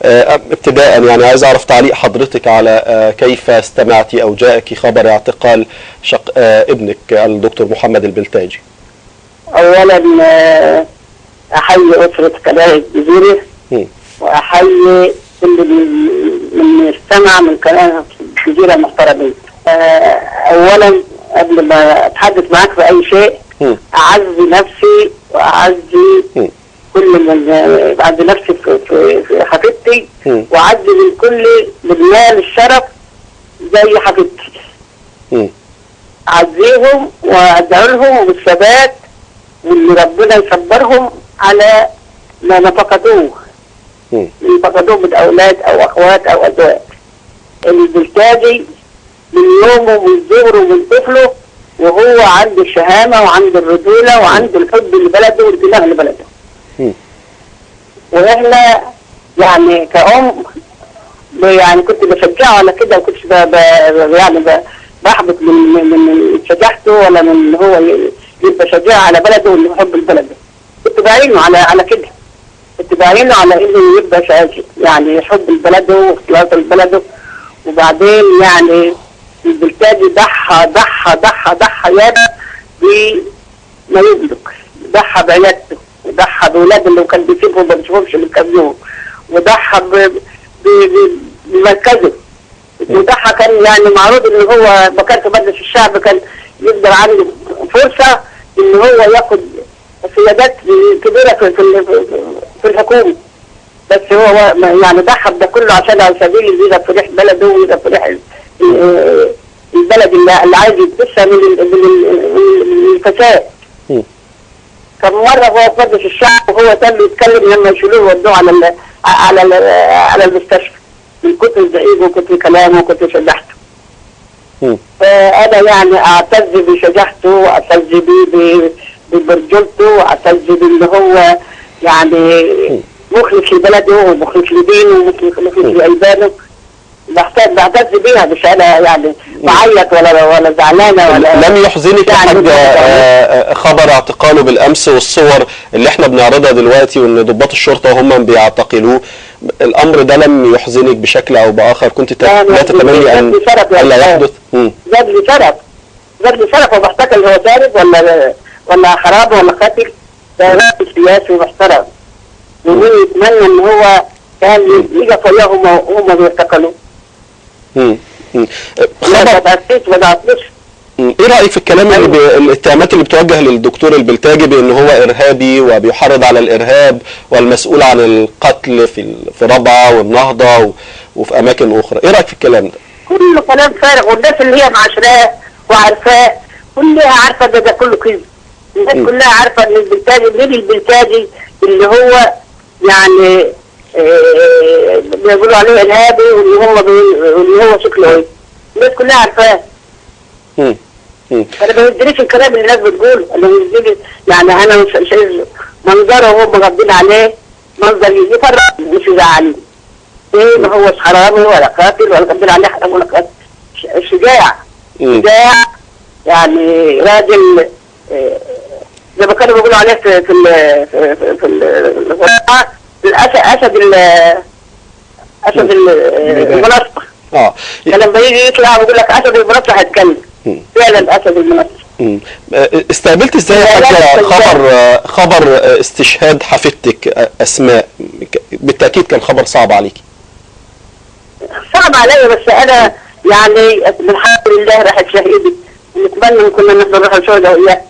ابتداء يعني عايز اعرف تعليق حضرتك على كيف استمعتي او جاءك خبر اعتقال ابنك الدكتور محمد البلتاجي. اولا احيي اسره قناه الجزيره واحيي كل من استمع من قناه الجزيره المحترمين. اولا قبل ما اتحدث معاك في اي شيء اعزي نفسي واعزي كل من اعزي نفسي في حفيدتي واعزي من كل من نال الشرف زي حفيدتي. اعزيهم وادعو لهم بالثبات واللي ربنا يصبرهم على ما فقدوه. اللي فقدوه من اولاد او اخوات او ازواج. البلتاجي من يومه ومن صغره ومن طفله وهو عنده الشهامه وعنده الرجوله وعنده الحب لبلده والانتماء لبلده. واحنا يعني كأم يعني كنت بشجعه على كده، ما كنتش يعني بحبط من شجاعته ولا من هو يبقى شجاع على بلده واللي يحب البلد. كنت بعينه على كده، كنت بعينه على انه يبقى شاجع يعني يحب بلده واختلاط بلده. وبعدين يعني البلتاجي ضحى يابا بما يملك، ضحى بعيادته وضحى بولاده اللي كان بيسيبهم ما بيشوفهمش من كام يوم، وضحى بمركزه، وضحى كان يعني معروض ان هو ما كان في مجلس الشعب كان يقدر عنده فرصه ان هو ياخد سيادات كبيره في الحكومه. بس هو يعني ضحى بده كله عشان على سبيل اللي يقدر في ريح بلده ويقدر في ريح البلد اللي عايز يتبسها من الفساد. كم مره هو في مجلس الشعب وهو كان يتكلم لما يشيلوه ويودوه على المستشفى من كتر زعيقه وكتر كلامه وكتر شجاعته. فانا يعني اعتز بشجاعته واعتز برجولته واعتز بان هو يعني مخلص لبلده ومخلص لدينه ومخلص لايبانه. بعتز بيها، مش انا يعني بعيط ولا زعلانه ولا. لم يحزنك يعني خبر اعتقاله بالامس والصور اللي احنا بنعرضها دلوقتي وان ضباط الشرطه هم بيعتقلوه؟ الامر ده لم يحزنك بشكل او باخر؟ كنت لا تتمني ان لا يحدث؟ جاب لي شرف وبحتكل هو شارب ولا خراب ولا قاتل. ده راجل سياسي محترم ومين يتمنى ان هو كان يجي فوقهم وهم بيعتقلوا. ايه رايك في الكلام الاتهامات اللي بتوجه للدكتور البلتاجي بان هو ارهابي وبيحرض على الارهاب والمسؤول عن القتل في ربعه والنهضه وفي اماكن اخرى؟ ايه رايك في الكلام ده؟ كله كلام فارغ، والناس اللي هي معاشراه وعارفاه كلها عارفه ده كله كذب. الناس كلها عارفه ان البلتاجي اللي هو يعني بيقولوا عليه ارهابي واللي هو شكله ايه. الناس كلها عارفاه. انا ما بيدريش الكلام اللي الناس بتقوله، انا بيدري يعني انا مش شايف منظره وهم مغضين عليه منظر يفرق مش يزعلني. ايه ما هوش حرامي ولا قاتل ولا غضين عليه حرام ولا قاتل. شجاع يعني راجل زي ما كانوا بيقولوا عليه في اسد المنصه. لما يجي يطلع ويقول لك اسد المنصه هيتكلم. فعلا اسد المنصه. استقبلت ازاي خبر استشهاد حفيدتك اسماء؟ بالتاكيد كان خبر صعب عليكي. صعب عليا، بس انا يعني الحمد لله راحت شهيدي، نتمنى ان كنا نقدر نروح الشهداء وياه.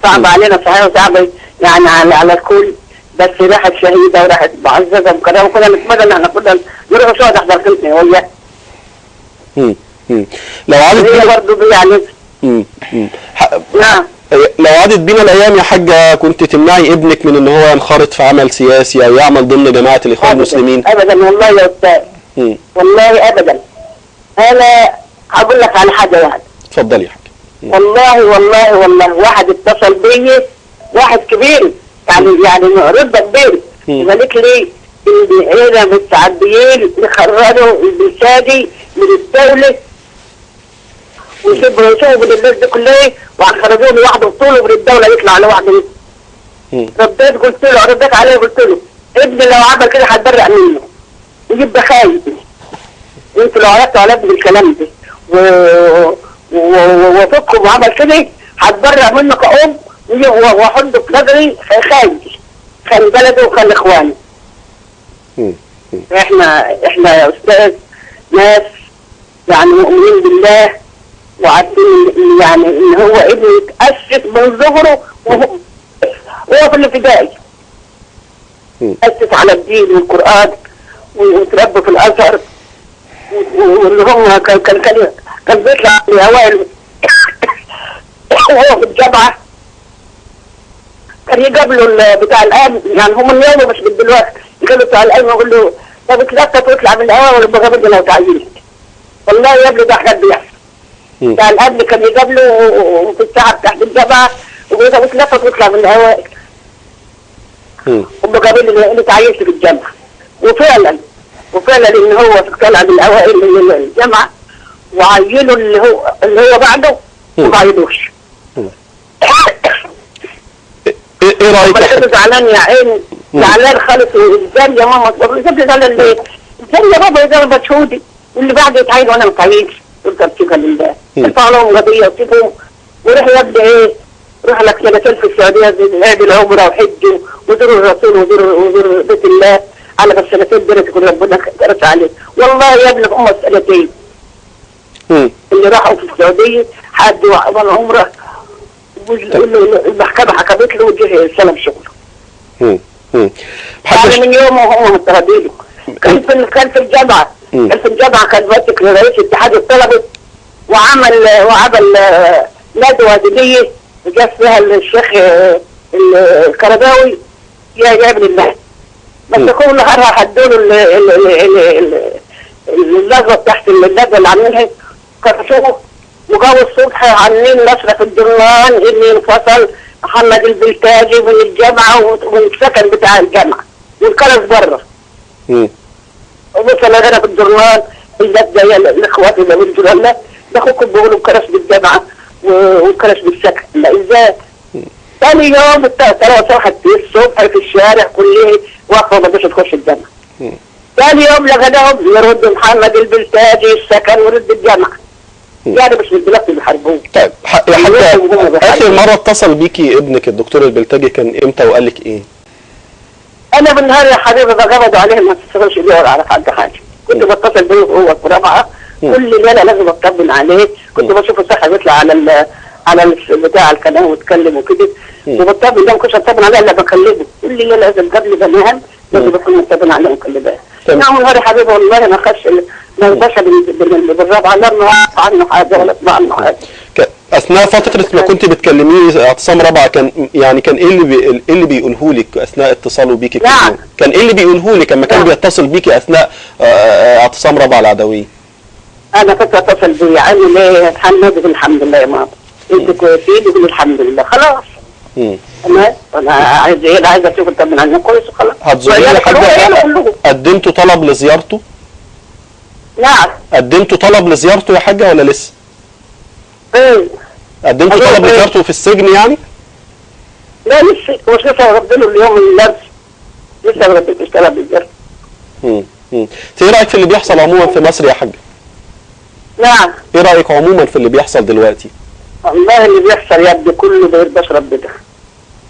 صعب علينا صحيح وصعب يعني على الكل، بس راحت شهيده وراحت معززه وكده، وكنا نتمنى ان احنا كنا نروح الشهداء احضر كلمه وياه. لو عادت بينا برضه يعني نعم لو عادت بينا الايام يا حاجه كنت تمنعي ابنك من ان هو ينخرط في عمل سياسي او يعمل ضمن جماعه الاخوان المسلمين؟ ابدا والله يا استاذ. والله ابدا. انا هقول لك على حاجه واحده. اتفضلي يا حاجه. والله واحد اتصل بيا، واحد كبير يعني رتبه كبيره، وقالت لي ان احنا مستعدين نخرجوا البلتاجي من الدوله ويسيبوا من الناس دي كلها وهنخرجوه لوحده بطوله من الدوله يطلع لوحده. رديت عليه قلت له ابني لو عمل كده هتبرق منه. ويبقى خايف. انتوا لو عرفتوا على ابني الكلام ده وفكوا وعمل كده هتبرع منه كأم واحطه في نظري خايف. خلي بلده وخلي اخوانه. احنا يا استاذ ناس يعني مؤمنين بالله وعارفين يعني ان هو ابني اتأسس من صغره وهو في الابتدائي. اتأسس على الدين والقرآن وتربى في الازهر واللي هم كان بيطلع الاوائل وهو في الجامعه كان يقابله بتاع الامن يعني هم من يومه مش من دلوقتي يقابله بتاع الامن يقول له طب اتلفت واطلع من الاوائل وبقابلني لو تعينت. والله يا ابني ده حاجات بيحصل. بتاع الامن كان يقابله وفي الساعه بتاعت الجامعه ويقول له طب اتلفت واطلع من الاوائل. وبقابلني اللي تعينت في الجامعه. وفعلا ان هو طلع من الاوائل من الجامعه وعينوا اللي هو بعده وما عينوش. ايه رايك؟ انا زعلان يا عيني زعلان خالص. ازاي يا ماما ازاي زعلان ليه؟ ازاي يا بابا يضرب شهودي واللي بعده يتعين وانا ما اتعينش؟ قلت اتقى لله ارفع لهم قضيه وسيبهم وروح يا ابني ايه؟ روح لك سنتين في السعوديه زي العمره وحج وزور الرسول وزور بيت الله على السنتين دول يكون ربنا درس عليه. والله يا ابني هم السنتين اللي راحوا في السعوديه حد وعمل عمره المحكمه حكمت له وجه سلم شغله. يعني من يومه وهم مضطهدينه. كان في الجامعه كان ماسك رئيس اتحاد الطلبه وعمل ندوه دينيه جاب فيها الشيخ الكرداوي يا ابن الله. مسكوه نهارها حدوا له اللجوه تحت الندوه اللي عاملينها كرشوه وجابوا الصبح عاملين نشره في الجرنان ان انفصل محمد البلتاجي من الجامعه ومن السكن بتاع الجامعه والكرز بره. ومثلا انا في الجرنان الناس جايه الاخوات اللي من الجرنان اخوكم بيقولوا الكرش بالجامعه والكرش بالسكن. لا ازاي؟ ثاني يوم ترى صاحت الصبح في الشارع كلها واقفه ما بدهاش تخش الجامعه. ثاني يوم لغناهم يرد محمد البلتاجي السكن ويرد الجامعه. يعني مش من دلوقتي بيحاربوه. طيب يا حاجه اخر مره اتصل بيكي ابنك الدكتور البلتاجي كان امتى وقال لك ايه؟ انا بالنهار يا حبيبي بقبضوا عليه ما تتصلش بيه ولا على حاجه. كنت بتصل بيه وهو في رابعه كل ليله لازم اطمن عليه. كنت بشوف الصحه بيطلع على بتاع القناه ويتكلم وكده وبطمن ده ما كنتش اطمن عليه الا بكلمه كل ليله لازم قبل ما انام لازم اكون مطمن عليه ومكلماه. نعم النهار يا حبيبي والله ما خش ما يبقاش بالرابعه لا نعرف عنه حاجه ولا اسمع عنه حاجه. اثناء فتره ما كنت بتكلميه اعتصام رابعه كان ايه اللي بيقوله لك اثناء اتصاله بيكي؟ نعم. كان ايه اللي بيقوله لك لما كان بيتصل بيكي اثناء اعتصام رابعه العدويه؟ انا كنت اتصل بيه عامل ايه يا محمد؟ الحمد لله يا ماما انت كويسين؟ يقول الحمد لله. خلاص انا عايز ايه؟ عايز اشوف اطمن عنه كويس وخلاص. هتزوريه يا حاجه؟ قدمتوا طلب لزيارته؟ نعم. قدمتوا طلب لزيارته يا حاجه ولا لسه؟ قدمتوا طلب لزيارته في السجن يعني؟ لا لسه مش لسه ربنا اليوم اللبس لسه ما ردتش طلب لزيارته. ايه رايك في اللي بيحصل عموما في مصر يا حاجه؟ نعم. ايه رايك عموما في اللي بيحصل دلوقتي؟ والله اللي بيحصل يا ابني كله ما يرضاش ربنا.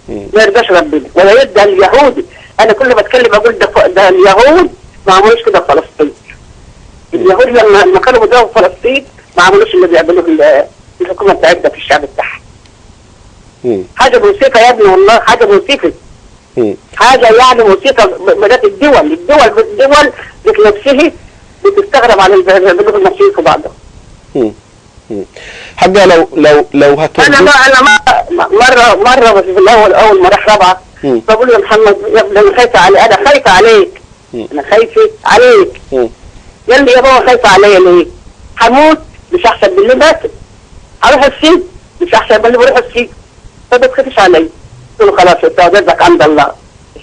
ما يرضاش ربنا ولا يرضى اليهودي. انا كل ما اتكلم اقول ده اليهود ما عملوش كده في فلسطين. اليهود لما كانوا بيضربوا فلسطين ما عملوش اللي بيعملوه الحكومه بتاعتنا في الشعب بتاعها. حاجه مؤسفه يا ابني والله حاجه مؤسفه. حاجه يعني مؤسفه. بدات الدول ذات نفسها بتستغرب على اللي بيعملوه المصريين في بعضهم. حاجه لو انا مره في الاول اول ما راح رابعه بقول له يا محمد يا ابني انا خايفه عليك. انا خايفه عليك. قال لي يا بابا خايفه عليا ليه؟ هموت مش احسن من اللي مات. هروح السجن مش احسن من اللي بروح السجن. فما تخافش عليا. قلت له خلاص استودعتك عند الله.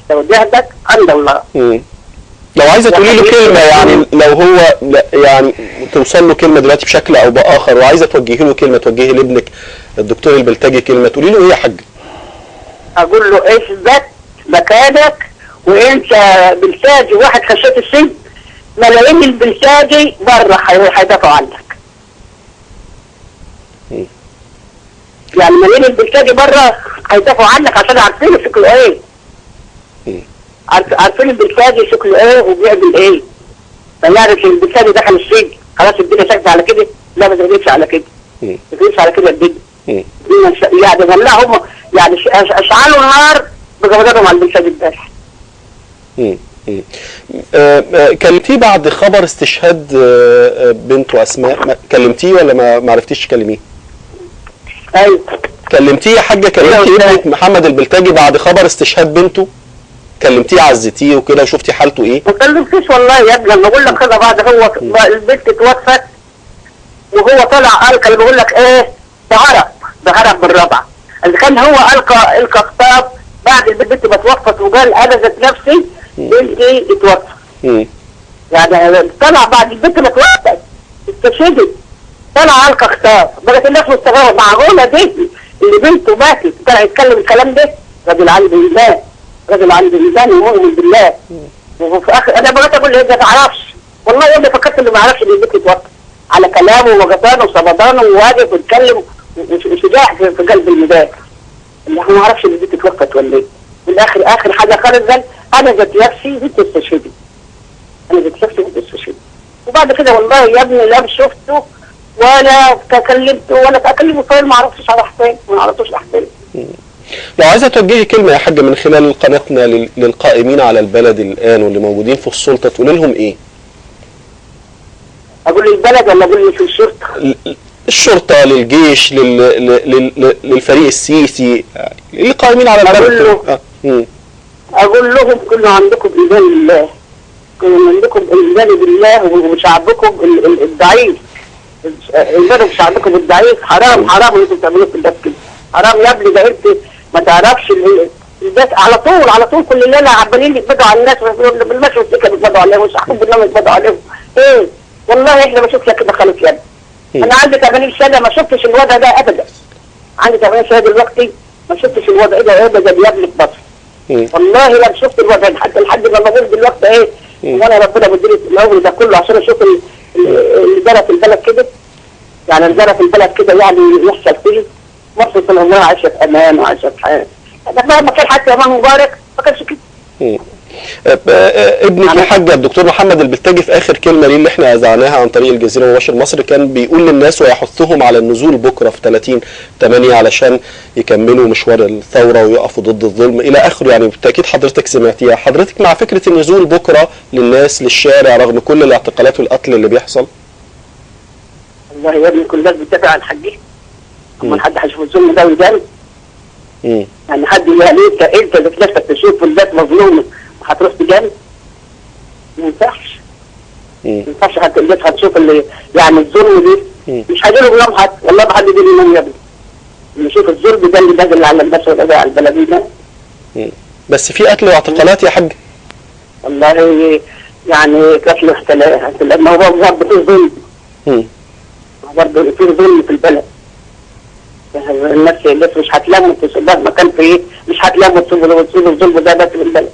استودعتك عند الله. لو عايزه تقولي له كلمه يعني لو هو يعني توصل له كلمه دلوقتي بشكل او باخر وعايزه توجهي له كلمه توجهي لابنك الدكتور البلتاجي كلمه تقولي له ايه يا حاج؟ اقول له اثبت مكانك وانت بلتاجي واحد خشيت السجن ملايين البلشاجي بره هيدافعوا عنك. يعني ملايين البلشاجي بره هيدافعوا عنك عشان عارفين شكله ايه. عارفين البلشاجي شكله ايه وبيعمل ايه. فيعرف البلشاجي دخل السجن خلاص الدنيا ساكته على كده. لا ما تقدرش على كده. ما تقدرش على كده الدنيا. يعني ولعهم يعني اشعلوا نهار بجبضتهم على البلشاجي امبارح. كلمتيه بعد خبر استشهاد بنته اسماء، كلمتيه ولا ما عرفتيش تكلميه؟ ايوه كلمتيه يا حاجه، كلمتي ابنك محمد البلتاجي بعد خبر استشهاد بنته؟ كلمتيه عزتيه وكده وشفتي حالته ايه؟ ما كلمتيش والله يا ابني. لما بقول لك كده بعد هو البنت اتوفت وهو طلع القى اللي بقول لك ايه ده هرب بالرابعه. اذا كان هو القى خطاب بعد البنت ما توفت وقال انا ذات نفسي بنتي اتوفت. يعني طلع بعد البنت ما توفت استشهدت طلع القى خطاب. بقت الناس مستغربه معقوله دي اللي بنته ماتت طلع يتكلم الكلام ده؟ راجل عنده ايمان، راجل عنده ايمان ومؤمن بالله. وفي اخر انا بقيت اقول له ما تعرفش والله يا ابني فكرت انه ما يعرفش ان البنت اتوفت على كلامه ووقفانه وصمدانه وواقف ويتكلم وشجاع في قلب الميدان. اللي هو ما يعرفش ان البنت اتوفت ولا ايه. في الاخر اخر حاجه خالص قال انا ذات نفسي بنت استشهدت. انا ذات نفسي بنت استشهدت. وبعد كده والله يا ابني لا شفته ولا كلمته ولا اكلمه فين ما عرفتش على حسين ما عرفتوش احسن. لو عايزه توجهي كلمه يا حاجه من خلال قناتنا للقائمين على البلد الان واللي موجودين في السلطه تقولي لهم ايه؟ اقول للبلد ولا اقول في الشرطه؟ الشرطه، للجيش، للفريق السيسي، القائمين على البلد. اقول لهم كله عندكم ايمان بالله، كله عندكم ايمان بالله وشعبكم الضعيف. ايمانوا بشعبكم الضعيف. حرام اللي انتوا بتعملوه في البلد كده. حرام يا ابني. ده انت ما تعرفش البيت على طول كل ليله عمالين يتبدوا على الناس بالمشي والسكه بيتبدوا عليهم وصاحبهم بالنوم يتبدوا عليهم. ايه والله احنا ما شفنا كده خالص يا ابني. انا عندي 80 سنه ما شفتش الوضع ده ابدا. عندي 80 سنه دلوقتي ما شفتش الوضع ده ابدا يا ابني في مصر. والله لا شفت الوضع ده لحد ما بقول دلوقتي ايه. وانا ربنا مديني العمر ده كله عشان اشوف اللي جرى في البلد كده. يعني اللي جرى في البلد كده يعني يحصل فيه. مصر طول عمرها عايشه في امان وعايشه في حياه. مهما كان حتى امام مبارك ما كانش كده. ابنك يا حاجه الدكتور محمد البلتاجي في اخر كلمه ليه اللي احنا اذعناها عن طريق الجزيره مباشر مصر كان بيقول للناس ويحثهم على النزول بكره في 30/8 علشان يكملوا مشوار الثوره ويقفوا ضد الظلم الى اخره. يعني بالتاكيد حضرتك سمعتيها. حضرتك مع فكره النزول بكره للناس للشارع رغم كل الاعتقالات والقتل اللي بيحصل؟ والله يا ابني كل الناس بتدافع عن حقها. امال حد هيشوف الظلم ده ويداني؟ يعني حد يعني انت ذات نفسك تشوف الناس مظلومه هتروح تجاني؟ ما ينفعش. ما ينفعش حتى الناس هتشوف اللي يعني الظلم دي مش هيجيله بيوم حد. والله ما حد يجي له يوم يا ابني. نشوف الظلم ده اللي نازل على الناس ولا على البلدين ده. بس في قتل واعتقالات يا حاج. والله يعني قتل واحتلال لما هو برضه في ظلم. برضه في ظلم في البلد. الناس مش هتلموا مكان في ايه؟ مش هتلموا تسيبوا الظلم ده بس في البلد.